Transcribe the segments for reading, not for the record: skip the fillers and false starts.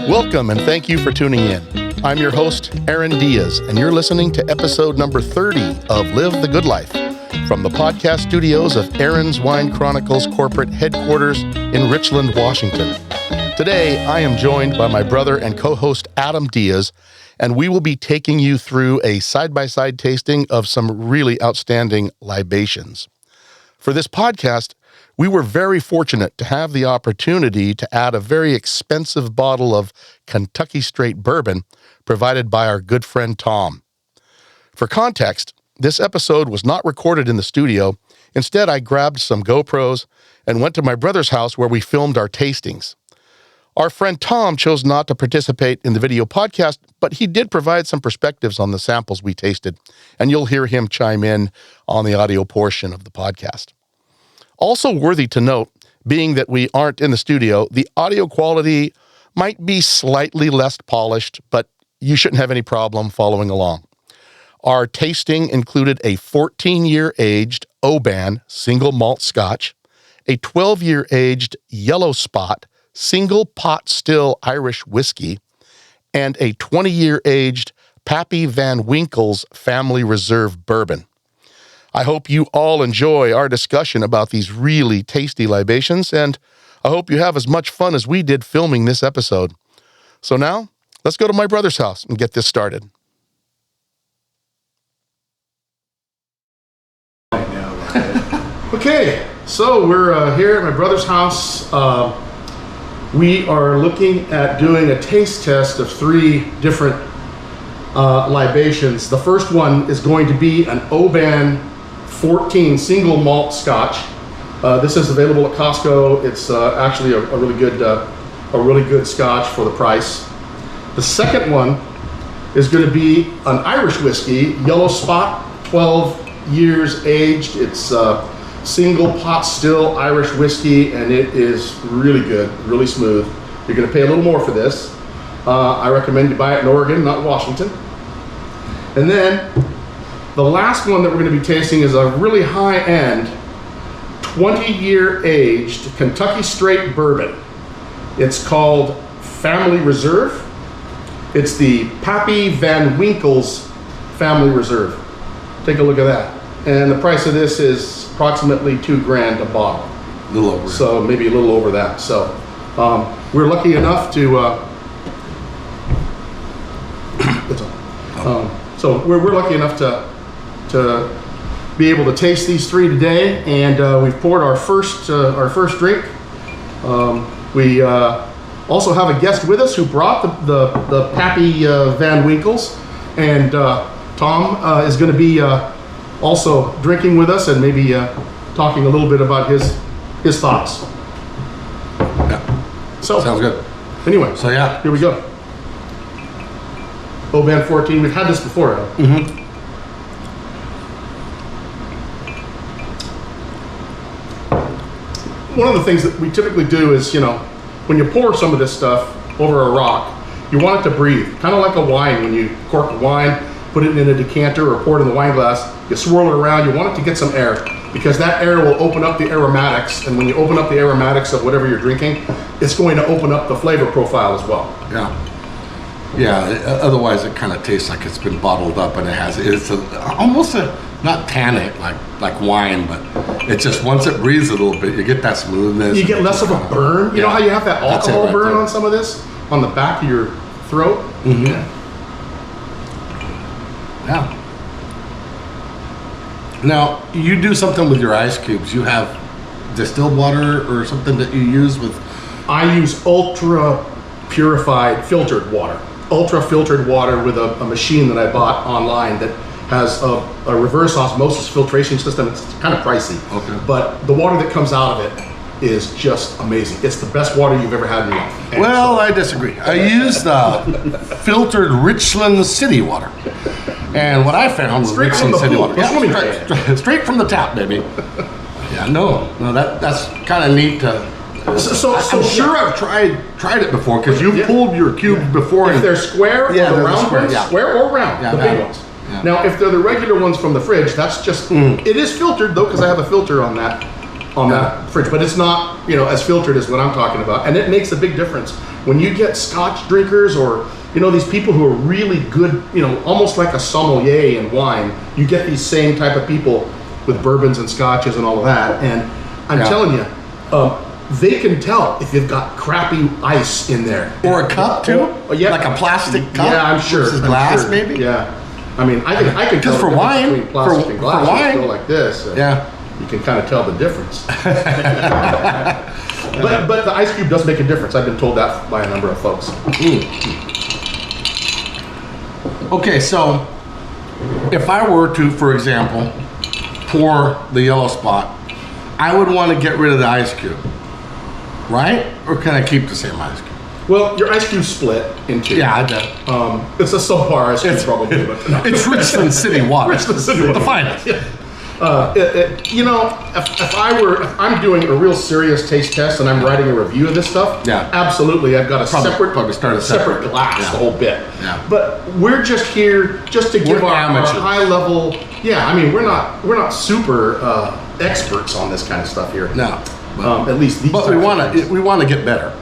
Welcome and thank you for tuning in. I'm your host, Aaron Diaz, and you're listening to episode number 30 of Live the Good Life from the podcast studios of Aaron's Wine Chronicles corporate headquarters in Richland, Washington. Today, I am joined by my brother and co-host Adam Diaz, and we will be taking you through a side-by-side tasting of some really outstanding libations. For this podcast, we were very fortunate to have the opportunity to add a very expensive bottle of Kentucky Straight Bourbon provided by our good friend Tom. For context, this episode was not recorded in the studio. Instead, I grabbed some GoPros and went to my brother's house where we filmed our tastings. Our friend Tom chose not to participate in the video podcast, but he did provide some perspectives on the samples we tasted, and you'll hear him chime in on the audio portion of the podcast. Also worthy to note, being that we aren't in the studio, the audio quality might be slightly less polished, but you shouldn't have any problem following along. Our tasting included a 14-year aged Oban single malt Scotch, a 12-year aged Yellow Spot single pot still Irish whiskey, and a 20-year aged Pappy Van Winkle's Family Reserve Bourbon. I hope you all enjoy our discussion about these really tasty libations, and I hope you have as much fun as we did filming this episode. So now, let's go to my brother's house and get this started. Okay, so we're here at my brother's house. We are looking at doing a taste test of 3 different libations. The first one is going to be an Oban 14 single malt Scotch. This is available at Costco. It's actually a really good Scotch for the price. The second one is going to be an Irish whiskey, Yellow Spot, 12 years aged. It's single pot still Irish whiskey, and it is really good, really smooth. You're going to pay a little more for this. I recommend you buy it in Oregon, not Washington. And then the last one that we're going to be tasting is a really high-end 20-year aged Kentucky Straight Bourbon. It's called Family Reserve. It's the Pappy Van Winkle's Family Reserve. Take a look at that. And the price of this is approximately $2,000 a bottle. A little over. So maybe a little over that. So we're lucky enough to so we're lucky enough to be able to taste these 3 today, and we've poured our first drink. We also have a guest with us who brought the Pappy Van Winkles, and Tom is going to be also drinking with us and maybe talking a little bit about his thoughts. Yeah. So sounds good. Anyway, so yeah, here we go. Oban 14. We've had this before. Mm-hmm. One of the things that we typically do is, when you pour some of this stuff over a rock, you want it to breathe, kind of like a wine. When you cork a wine, put it in a decanter or pour it in the wine glass, you swirl it around, you want it to get some air, because that air will open up the aromatics, and when you open up the aromatics of whatever you're drinking, it's going to open up the flavor profile as well. Yeah, otherwise it kind of tastes like it's been bottled up, and it's almost not tannic like wine, but it's just once it breathes a little bit, you get that smoothness. You get less of a burn. You know how you have that alcohol burn on some of this? On the back of your throat? Mm-hmm. Yeah. Now, you do something with your ice cubes. You have distilled water or something that you use with? I use ultra purified filtered water. Ultra filtered water with a machine that I bought online that has a reverse osmosis filtration system. It's kind of pricey, but the water that comes out of it is just amazing. It's the best water you've ever had in your life. And well, I disagree. I use the filtered Richland City water. And what I found was Richland City water. Yeah, straight from the tap, baby. Yeah, no, that's kind of neat to. I'm sure I've tried it before, because you've pulled your cubes before. If they're square, or the round ones, square or round, the big ones. Yeah. Now, if they're the regular ones from the fridge, that's just it is filtered though, because I have a filter on that fridge, but it's not as filtered as what I'm talking about, and it makes a big difference. when you get Scotch drinkers or, you know, these people who are really good, you know, almost like a sommelier in wine, you get these same type of people with bourbons and scotches and all of that. And I'm telling you, they can tell if you've got crappy ice in there. Or a cup too? Like a plastic cup? Yeah, I'm sure. Versus glass, sure. maybe? Yeah. I mean, I can tell for wine, between plastic and glass. for wine, go like this. You can kind of tell the difference. but the ice cube does make a difference. I've been told that by a number of folks. Okay, so if I were to, for example, pour the yellow spot, I would want to get rid of the ice cube, right? Or can I keep the same ice cube? Well, your ice cube's split in two. Yeah, I do. It's a subpar ice cube, probably. But no. It's Richland City water. Richland City water. The finest. Yeah. You know, if I'm doing a real serious taste test and I'm writing a review of this stuff, absolutely, I've got a separate glass, the whole bit. Yeah. But we're just here just to give our high level. Yeah, I mean, we're not super experts on this kind of stuff here. No, at least these. But we want to get better.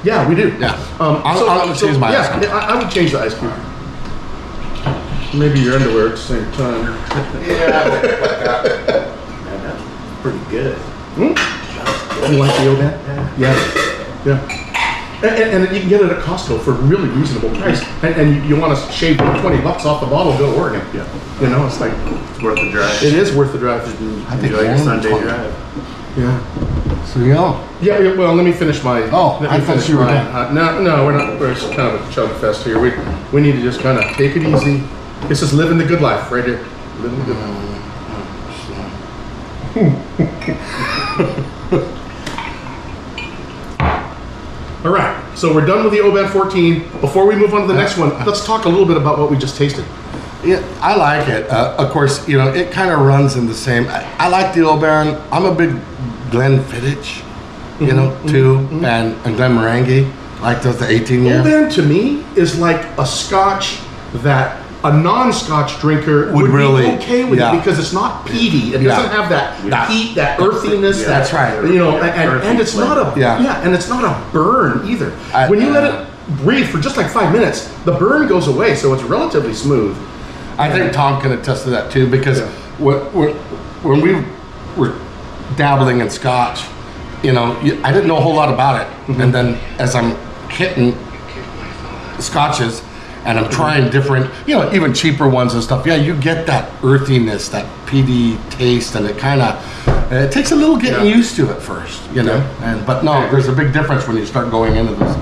Yeah, we do. Yeah. I'll change my ice cube. I would change the ice cube. Maybe your underwear at the same time. Yeah, man, that's pretty good. You like the Oban? Yeah. And you can get it at Costco for a really reasonable price. And you want to shave $20 off the bottle, go to Oregon. Yeah. You know, it's like it's worth the drive. It is worth the drive. Enjoy your Sunday drive. Yeah. So yeah. Yeah. Well, let me finish my. I thought you were done. No, we're not. We're just kind of a chug fest here. We need to just kind of take it easy. This is living the good life right here. Living the good life. All right, so we're done with the Oban 14. Before we move on to the next one, let's talk a little bit about what we just tasted. Yeah, I like it. Of course, you know, it kind of runs in the same. I like the Oban. I'm a big Glenfiddich, you know, too, and Glenmorangie. Like those, the 18-year. Oban to me is like a Scotch that a non-Scotch drinker would really be okay with it because it's not peaty. It doesn't have that heat, that earthiness. That's right. You know, and it's not a and it's not a burn either. When you let it breathe for just like 5 minutes, the burn goes away, so it's relatively smooth. I think Tom can attest to that too, because when we were dabbling in Scotch, you know, I didn't know a whole lot about it, and then as I'm hitting Scotches. And I'm trying different, you know, even cheaper ones and stuff. Yeah, you get that earthiness, that peaty taste, and it kind of, it takes a little getting used to it first, you know. But no, there's a big difference when you start going into those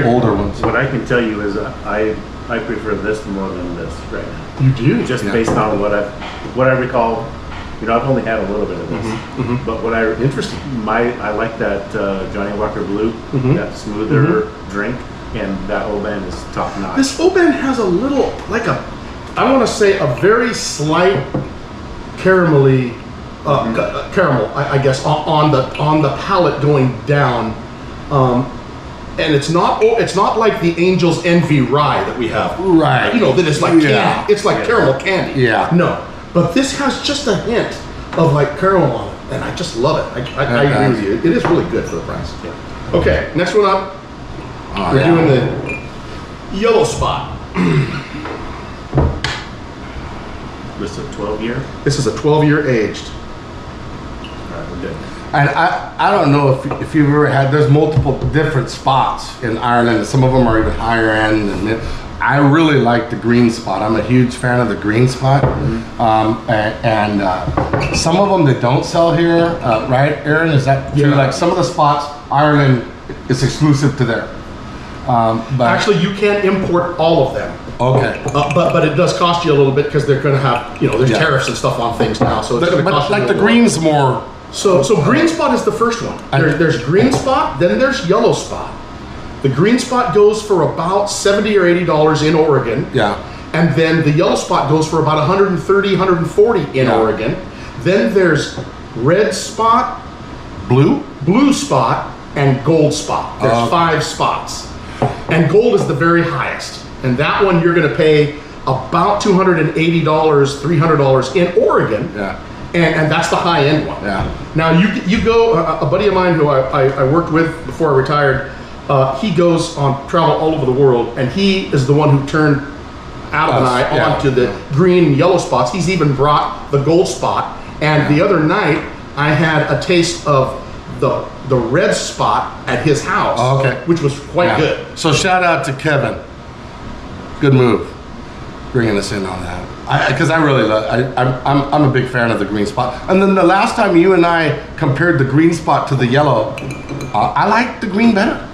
older ones. What I can tell you is I prefer this more than this right now. You do? Just based on what I recall. You know, I've only had a little bit of this, but what I like that Johnny Walker Blue, that smoother drink. And that Oban is top notch. This Oban has a little, like I want to say a very slight caramelly, caramel, I guess, on the palate going down. And it's not like the Angel's Envy rye that we have. Right. You know, that is like candy. It's like caramel candy. Yeah. No, but this has just a hint of like caramel on it, and I just love it. I agree with you. It is really good for the price. Yeah. Okay, next one up. We're doing the yellow spot. This is a 12-year? This is a 12-year aged. All right, we're good. And I don't know if you've ever had, there's multiple different spots in Ireland. Some of them are even higher end. And I really like the green spot. I'm a huge fan of the green spot. And some of them that don't sell here, right, Aaron? Is that true? Like some of the spots, Ireland is exclusive to there. But actually, you can import all of them. Okay. But it does cost you a little bit because they're going to have, you know, there's tariffs and stuff on things now. So it's going to cost you like the green's more. So green spot is the first one. There's green spot, then there's yellow spot. The green spot goes for about $70 or $80 in Oregon. Yeah. And then the yellow spot goes for about $130, $140 in Oregon. Then there's red spot, blue spot, and gold spot. There's 5 spots. And gold is the very highest. And that one you're going to pay about $280, $300 in Oregon. Yeah. And that's the high end one. Yeah. Now you go, a buddy of mine who I worked with before I retired, he goes on travel all over the world, and he is the one who turned Adam and I onto the green and yellow spots. He's even brought the gold spot. And the other night, I had a taste of the red spot at his house, which was quite good. So shout out to Kevin. Good move, bringing us in on that. Because I really love. I'm a big fan of the green spot. And then the last time you and I compared the green spot to the yellow, I like the green better.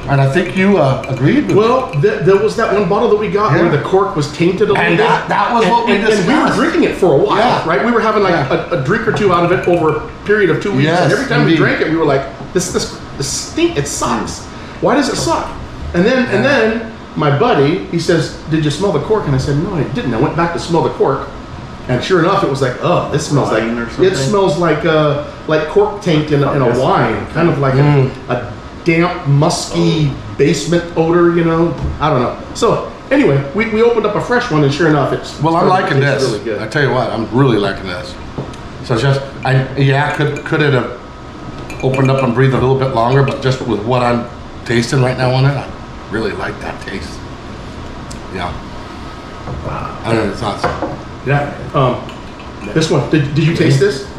And I think you agreed with me. There was that one bottle that we got where the cork was tainted a little bit. That was what we discussed. And we were drinking it for a while, right? We were having like a drink or two out of it over a period of 2 weeks. And every time we drank it, we were like, this stink, it sucks. Why does it suck? And then my buddy, he says, did you smell the cork? And I said, no, I didn't. I went back to smell the cork. And sure enough, it was like, oh, this smells like, it smells like cork taint in a wine. Kind of like a damp, musky basement odor, I don't know. So anyway, we opened up a fresh one, and sure enough, it's I'm liking this. Really good. I tell you what, I'm really liking this. So it's just, could it have opened up and breathed a little bit longer? But just with what I'm tasting right now on it, I really like that taste. Yeah. Wow. I don't know, it's awesome. Yeah. This one, did you taste this?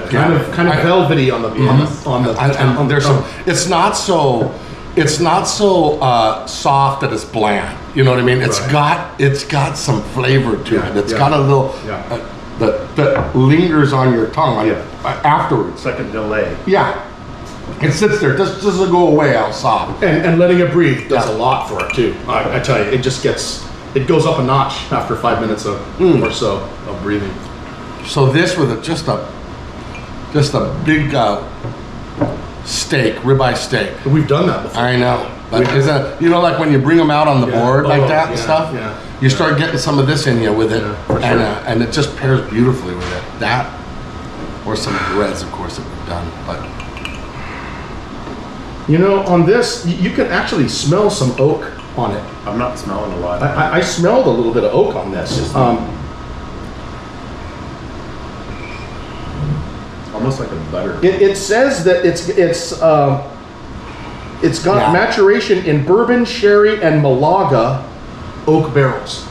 Kind of velvety on the and there's some. It's not so soft that it's bland. You know what I mean? It's got some flavor to it. It's got a little that lingers on your tongue afterwards. It's like a delay. Yeah, it sits there. It doesn't go away all soft. And letting it breathe does a lot for it too. I tell you, it goes up a notch after 5 minutes or so of breathing. So this with just a big steak, ribeye steak. We've done that before. I know. But is that, like when you bring them out on the board like that and stuff, you start getting some of this in you with it, and it just pairs beautifully with it. That, or some reds, of course, that we've done. But on this, you can actually smell some oak on it. I'm not smelling a lot. I smelled a little bit of oak on this. Almost like a butter. It says that it's got maturation in bourbon, sherry, and Malaga oak barrels.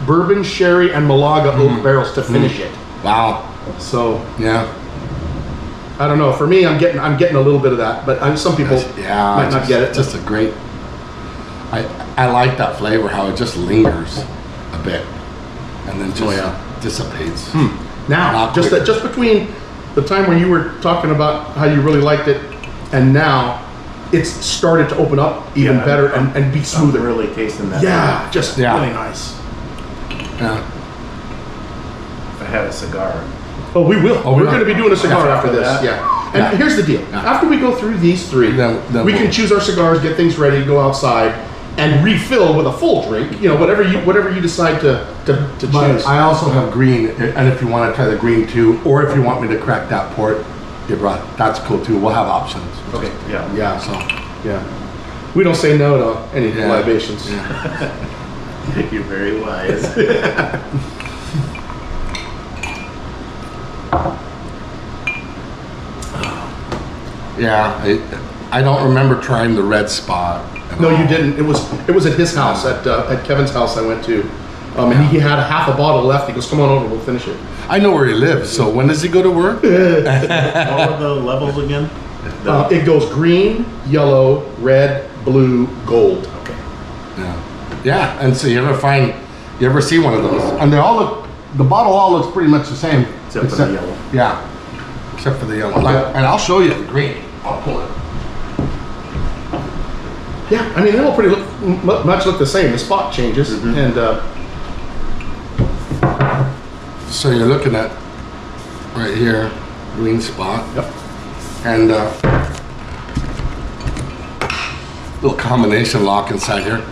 Bourbon, sherry, and Malaga oak barrels to finish it. Wow. So I don't know. For me, I'm getting a little bit of that, but some people might not get it. Just a great. I like that flavor, how it just lingers a bit, and then just dissipates. Now, just between the time when you were talking about how you really liked it, and now it's started to open up even better and be smoother. I'm really tasting that. Yeah, just really nice. Yeah. If I had a cigar. Oh, we will. We're going to be doing a cigar after this. And here's the deal. After we go through these three, then we can choose our cigars, get things ready, go outside, and refill with a full drink. Whatever you decide to choose. I also have green, and if you want to try the green too, or if you want me to crack that port you brought, that's cool too. We'll have options. Okay. Yeah. We don't say no to any libations. You're very wise. I don't remember trying the red spot. No, you didn't. It was at his house, at Kevin's house I went to. And he had a half a bottle left. He goes, come on over, we'll finish it. I know where he lives, so when does he go to work? What are the levels again? It goes green, yellow, red, blue, gold. Okay. Yeah, and so you ever see one of those? And they all look, the bottle all looks pretty much the same. Except for the yellow. Yeah, except for the yellow. And I'll show you the green. I'll pull it. Yeah, I mean, they all pretty much look the same. The spot changes, and so you're looking at right here, green spot. Yep. And little combination lock inside here.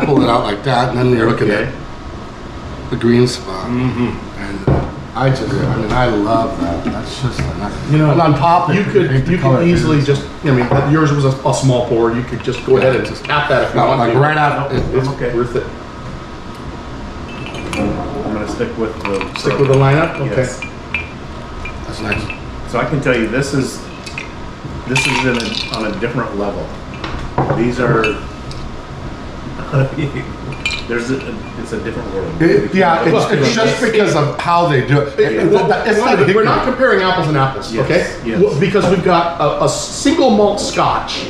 Pull it out like that, and then you're looking at the green spot. And I love that. That's just and on top, you could easily just. Yours was a small pour. You could just go ahead and just tap that if you want. Like right out. It's worth it. I'm gonna stick with the lineup. Okay. Yes. That's nice. So I can tell you, this is this is on a different level. These are. It's a different world. It's just because of how they do it. We're not comparing apples and apples, okay? Yes. Well, because we've got a single malt Scotch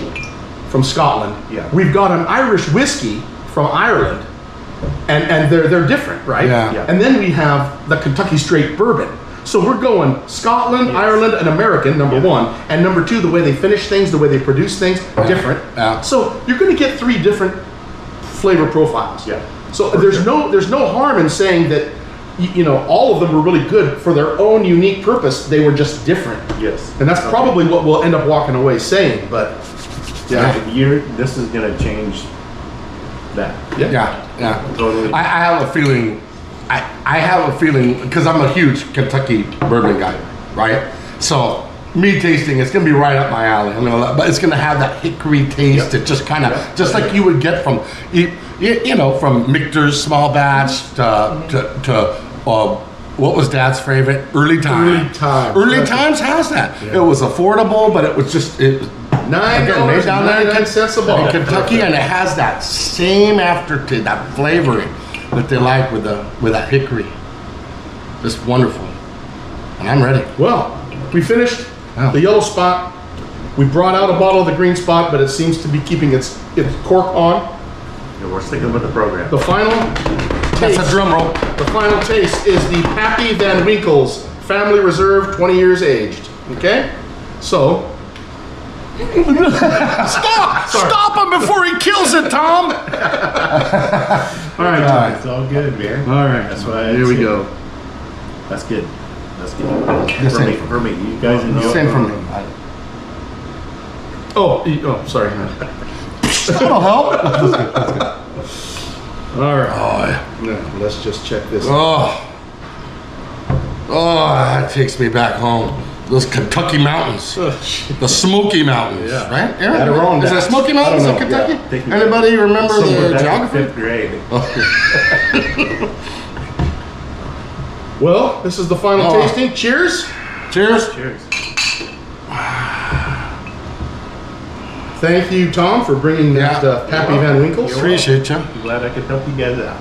from Scotland. Yeah. We've got an Irish whiskey from Ireland, and they're different, right? Yeah. And then we have the Kentucky Straight Bourbon. So we're going Scotland, Ireland, and American, number one. And number two, the way they finish things, the way they produce things, different. Yeah. So you're going to get 3 different flavor profiles. Yeah. So there's no harm in saying that, you know, all of them were really good for their own unique purpose. They were just different. Yes. And that's probably what we'll end up walking away saying. But this is going to change that. Yeah. Totally. I have a feeling. I have a feeling because I'm a huge Kentucky bourbon guy, right? So me tasting, it's gonna be right up my alley. But it's gonna have that hickory taste. It just kind of, just like you would get from, you know, from Michter's small batch to what was Dad's favorite? Early Time. Early Times has that. Yeah. It was affordable, but it was just made down there in Kentucky, and it has that same aftertaste, that flavoring that they like with that hickory. Just wonderful. And I'm ready. Well, we finished the yellow spot. We brought out a bottle of the green spot, but it seems to be keeping its cork on. Yeah, we're sticking with the program. The final taste. That's a drum roll. The final taste is the Pappy Van Winkle's Family Reserve, 20 years aged. Okay? So. Stop him before he kills it, Tom! All right, Tom. It's all good, man. All right. That's why. Here we go. That's good. That's good. For me. You guys enjoy. Same for me. Oh, sorry. That'll help. That's good. All right. Now, let's just check this. Oh, that takes me back home. Those Kentucky mountains, the Smoky Mountains, right? Aaron? Is that Smoky Mountains in Kentucky? Yeah. Anybody remember the geography? 5th grade. Well, this is the final tasting. Cheers. Cheers. Cheers. Thank you, Tom, for bringing that Pappy Van Winkle. Appreciate you. I'm glad I could help you guys out.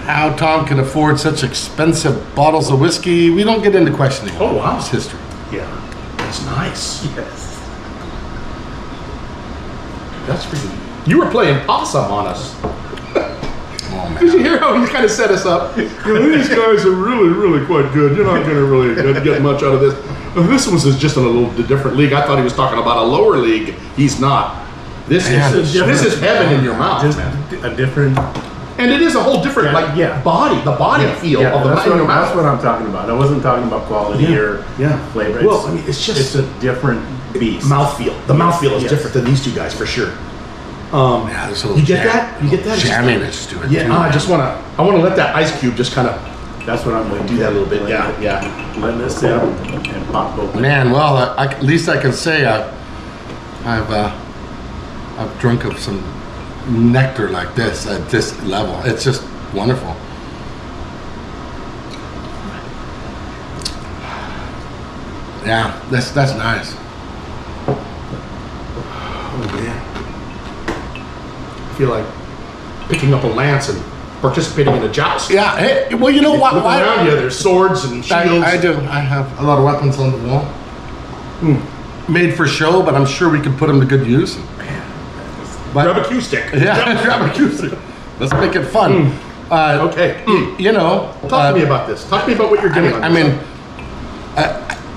How Tom can afford such expensive bottles of whiskey, we don't get into questioning. Oh, wow. It's history. Yeah. That's nice. Yes. That's freaking. You were playing possum on us. Oh, Did you man. hear how he kind of set us up? You know, these guys are really, really quite good. You're not going to really get much out of this. This was just in a little different league. I thought he was talking about a lower league. He's not. This is heaven in your mouth, man. A different. And it is a whole different body, the body feel of the that's in your mouth. That's what I'm talking about. I wasn't talking about quality or flavor. Well, I mean, it's a different beast. Mouthfeel. The mouthfeel is different than these two guys for sure. There's a little You get that? You get that? jamminess to it. Yeah. too, I want to let that ice cube just kind of That's what I'm going to do that a little bit. Yeah. Letting this sit and pop open. Man, well, at least I can say I've drunk of some nectar like this at this level. It's just wonderful. Yeah, that's nice. Oh man, I feel like picking up a lance and participating in a joust. Yeah. Hey, well, you know what? Look around you, there's swords and shields. I do. I have a lot of weapons on the wall. Made for show, but I'm sure we can put them to good use. Grab a cue stick. Yeah, grab a cue stick. Let's make it fun. Okay. You know, Talk to me about this. Talk to me about what you're getting. I mean,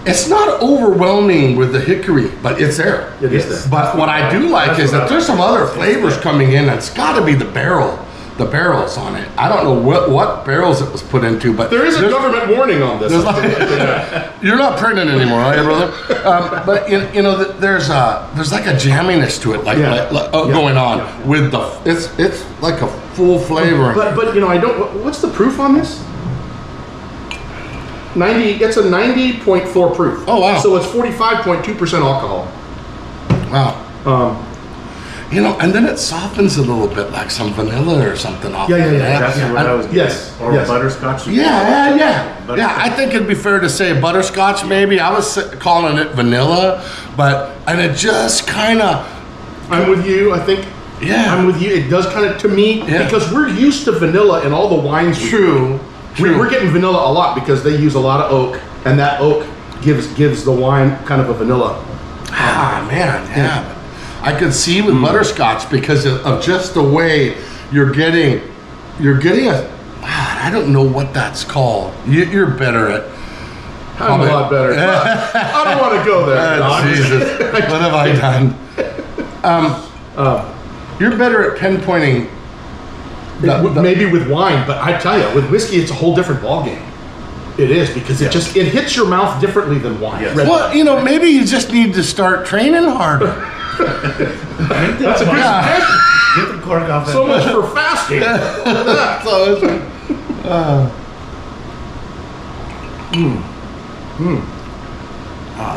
it's not overwhelming with the hickory, but it's there. It is there. But what I do like is that there's some other flavors coming in. It's got to be the barrels on it. I don't know what barrels it was put into, but there is a government warning on this. You're not pregnant anymore, are you, brother? But you know, there's like a jamminess to it, going on with the. It's like a full flavor. But you know, I don't. What's the proof on this? 90. It's a 90.4 proof. Oh wow! So it's 45.2% alcohol. Wow. You know, and then it softens a little bit, like some vanilla or something off. Yeah. That's what I was getting. Yes. Or butterscotch. Yeah. Butterscotch. Yeah, I think it'd be fair to say butterscotch maybe. I was calling it vanilla, and it just kind of... I'm with you, I think. Yeah. I'm with you. It does kind of, to me, because we're used to vanilla in all the wines. True. We're getting vanilla a lot because they use a lot of oak, and that oak gives the wine kind of a vanilla. Man, yeah. I could see with butterscotch because of just the way you're getting a... I don't know what that's called. You're better at... I'm a lot better. I don't want to go there. No, Jesus, what have I done? You're better at pinpointing... maybe with wine, but I tell you, with whiskey, it's a whole different ballgame. It is, because it hits your mouth differently than wine. Yes. Well, you know, maybe you just need to start training harder. That's a good suggestion. Get the cork off that. So much for fasting.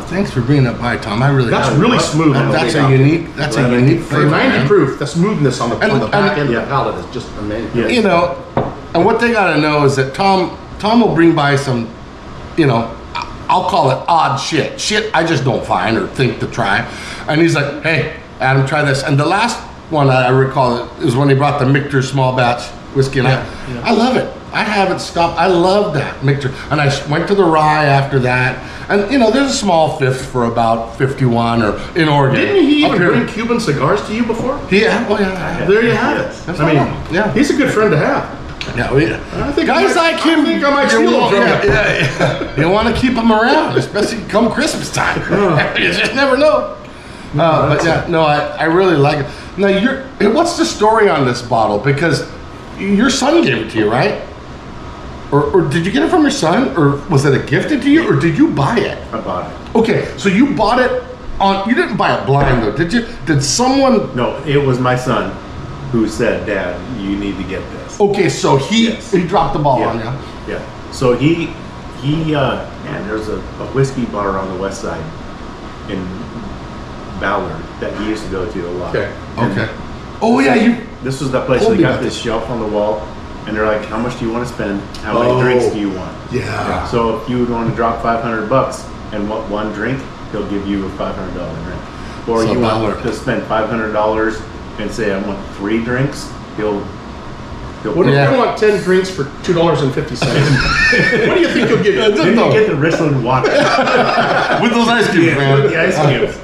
Thanks for bringing that by, Tom. I really... That's really smooth. That's a unique For flavor. 90 proof, the smoothness on the back end of the yeah. palate is just amazing. Yeah. You know, and what they got to know is that Tom will bring by some, you know, I'll call it odd shit I just don't find or think to try. And he's like, hey, Adam, try this. And the last one I recall is when he brought the Michter small batch whiskey, and I love it. I haven't stopped. I love that Michter. And I went to the rye after that. And, you know, there's a small fifth for about 51 or in Oregon. Didn't he even bring Cuban cigars to you before? Yeah, well, yeah. There you have it. That's I mean, yeah. he's a good friend to have. Yeah, I think guys like him. I think I might steal him from him. Yeah. You want to keep him around, especially come Christmas time. You just never know. But yeah, no, I really like it. Now, what's the story on this bottle? Because your son gave it to you, right? Or did you get it from your son? Or was it a gifted to you? Or did you buy it? I bought it. Okay, so you bought it you didn't buy it blind though, did you? Did someone... No, it was my son who said, Dad, you need to get this. Okay, so he dropped the ball on you. Yeah. So he man, there's a whiskey bar on the west side in Ballard that he used to go to a lot. Okay. Oh yeah, This was the place Told they me got about this this. shelf on the wall, and they're like, how much do you want to spend? How many drinks do you want? Yeah. So if you would want to drop $500 and want one drink, he'll give you a $500 drink. Or So you Ballard. want to spend $500 and say I want 3 drinks, he'll What if you want 10 drinks for $2.50? What do you think he'll give you? Then you get the Richland water. with those ice cubes, man. With the ice cubes.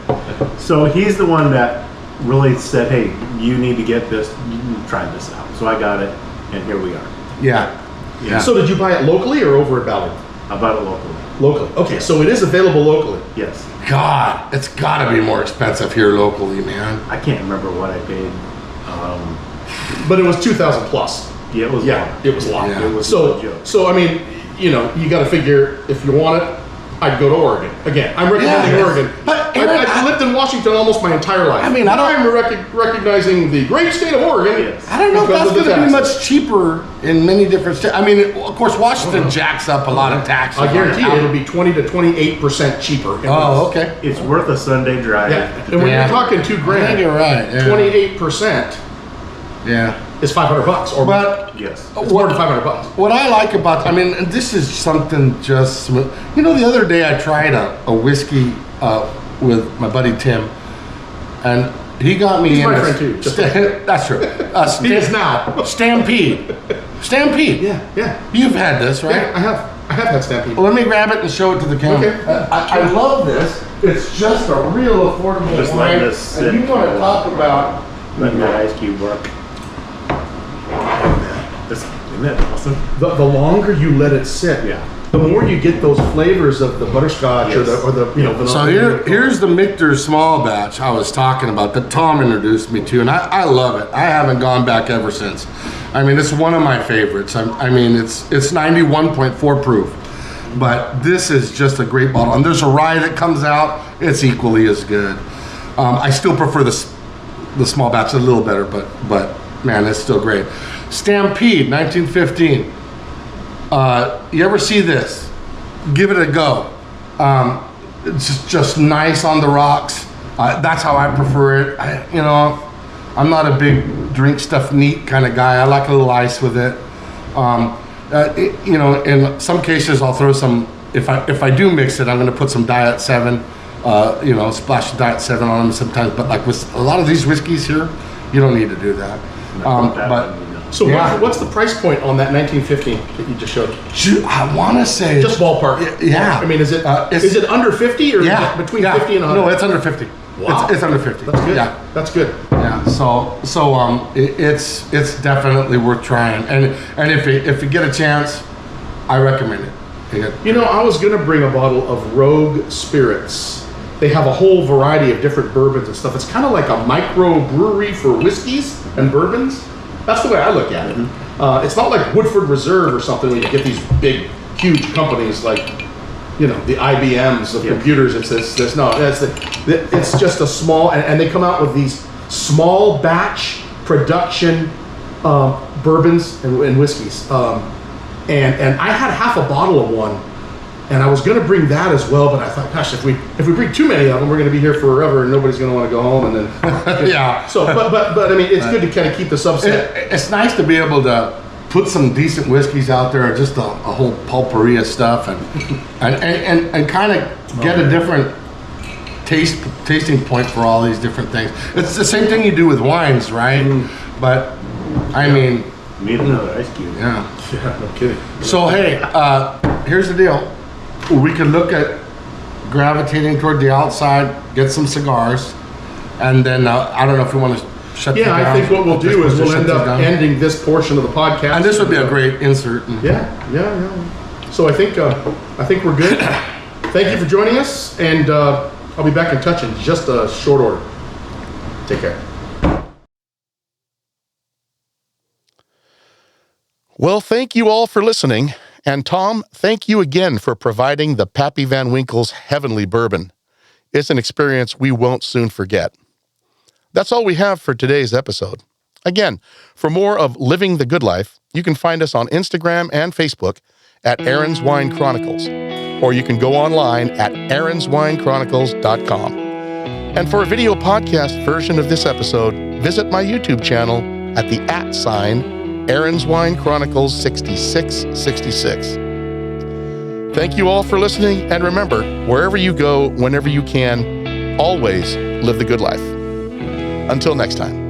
So he's the one that really said, hey, you need to get this, you need to try this out. So I got it, and here we are. Yeah. So did you buy it locally or over at Ballard? I bought it locally. Locally. Okay, so it is available locally. Yes. God, it's got to be more expensive here locally, man. I can't remember what I paid. But it was 2,000 plus. Yeah, it was long. It was a lot. Yeah. It was no joke. So I mean, you know, you got to figure if you want it, I'd go to Oregon. Again, I'm recommending Yeah, Oregon. but I've lived in Washington almost my entire life. I mean, I'm recognizing the great state of Oregon. Yes. I don't know if because that's of the going to be taxes. much cheaper in many different states. I mean, of course, Washington jacks up a lot of taxes. I guarantee you, it'll be 20 to 28% cheaper. Oh, okay. It's worth a Sunday drive. Yeah, and when Yeah. you're talking $2 I grand, think you're right. Yeah. 28% Yeah. is $500 or But Yes. it's more than $500. what I like about, I mean, and this is something just smooth. You know, the other day I tried a whiskey with my buddy Tim, and he got me He's in my a friend too, just that's true. He is now. Stampede. Yeah. You've had this, right? Yeah, I have had Stampede. Well, let me grab it and show it to the camera. Okay. I love this. It's just a real affordable Just wine. let this sit And you want for a to while. talk about... Let that ice cube work. Isn't that awesome? The longer you let it sit, Yeah. the more you get those flavors of the butterscotch or Yes. the you know. vanilla. So here's the Michter small batch I was talking about that Tom introduced me to, and I love it. I haven't gone back ever since. I mean, it's one of my favorites. I mean, it's 91.4 proof, but this is just a great bottle. And there's a rye that comes out. It's equally as good. I still prefer the small batch a little better, but man, it's still great. Stampede, 1915. You ever see this? Give it a go. It's just nice on the rocks. That's how I prefer it. I'm not a big drink stuff neat kind of guy. I like a little ice with it. You know, in some cases I'll throw some, if I do mix it, I'm going to put some Diet 7, you know, splash of Diet 7 on them sometimes. But like with a lot of these whiskeys here, you don't need to do that. So what's the price point on that 1915 that you just showed? I want to say just ballpark. Yeah. I mean, is it under 50 or is it between 50 and 100? No, it's under 50. Wow. It's under 50. That's good. Yeah, that's good. Yeah. So it's definitely worth trying, and if you get a chance, I recommend it. You know, I was gonna bring a bottle of Rogue Spirits. They have a whole variety of different bourbons and stuff. It's kind of like a micro brewery for whiskeys and bourbons. That's the way I look at it. It's not like Woodford Reserve or something where you get these big, huge companies like, you know, the IBMs of computers. It's this. No, it's just a small, and they come out with these small batch production bourbons and whiskeys. And I had half a bottle of one, and I was going to bring that as well, but I thought, gosh, if we bring too many of them, we're going to be here forever, and nobody's going to want to go home. And then yeah. So, but I mean, it's good to kind of keep the subset. It's nice to be able to put some decent whiskeys out there, just a whole potpourri of stuff, and kind of get a different tasting point for all these different things. It's the same thing you do with wines, right? But I mean, need another ice cube. Yeah, no kidding. So hey, here's the deal. We could look at gravitating toward the outside, get some cigars, and then I don't know if you want to shut this down. Yeah, I think what we'll do is we'll end up ending this portion of the podcast. And this would be a great insert. Yeah. So I think we're good. Thank you for joining us, and I'll be back in touch in just a short order. Take care. Well, thank you all for listening. And Tom, thank you again for providing the Pappy Van Winkle's Heavenly Bourbon. It's an experience we won't soon forget. That's all we have for today's episode. Again, for more of Living the Good Life, you can find us on Instagram and Facebook at Aaron's Wine Chronicles, or you can go online at aaronswinechronicles.com. And for a video podcast version of this episode, visit my YouTube channel at the @ Aaron's Wine Chronicles 6666. Thank you all for listening, and remember, wherever you go, whenever you can, always live the good life. Until next time.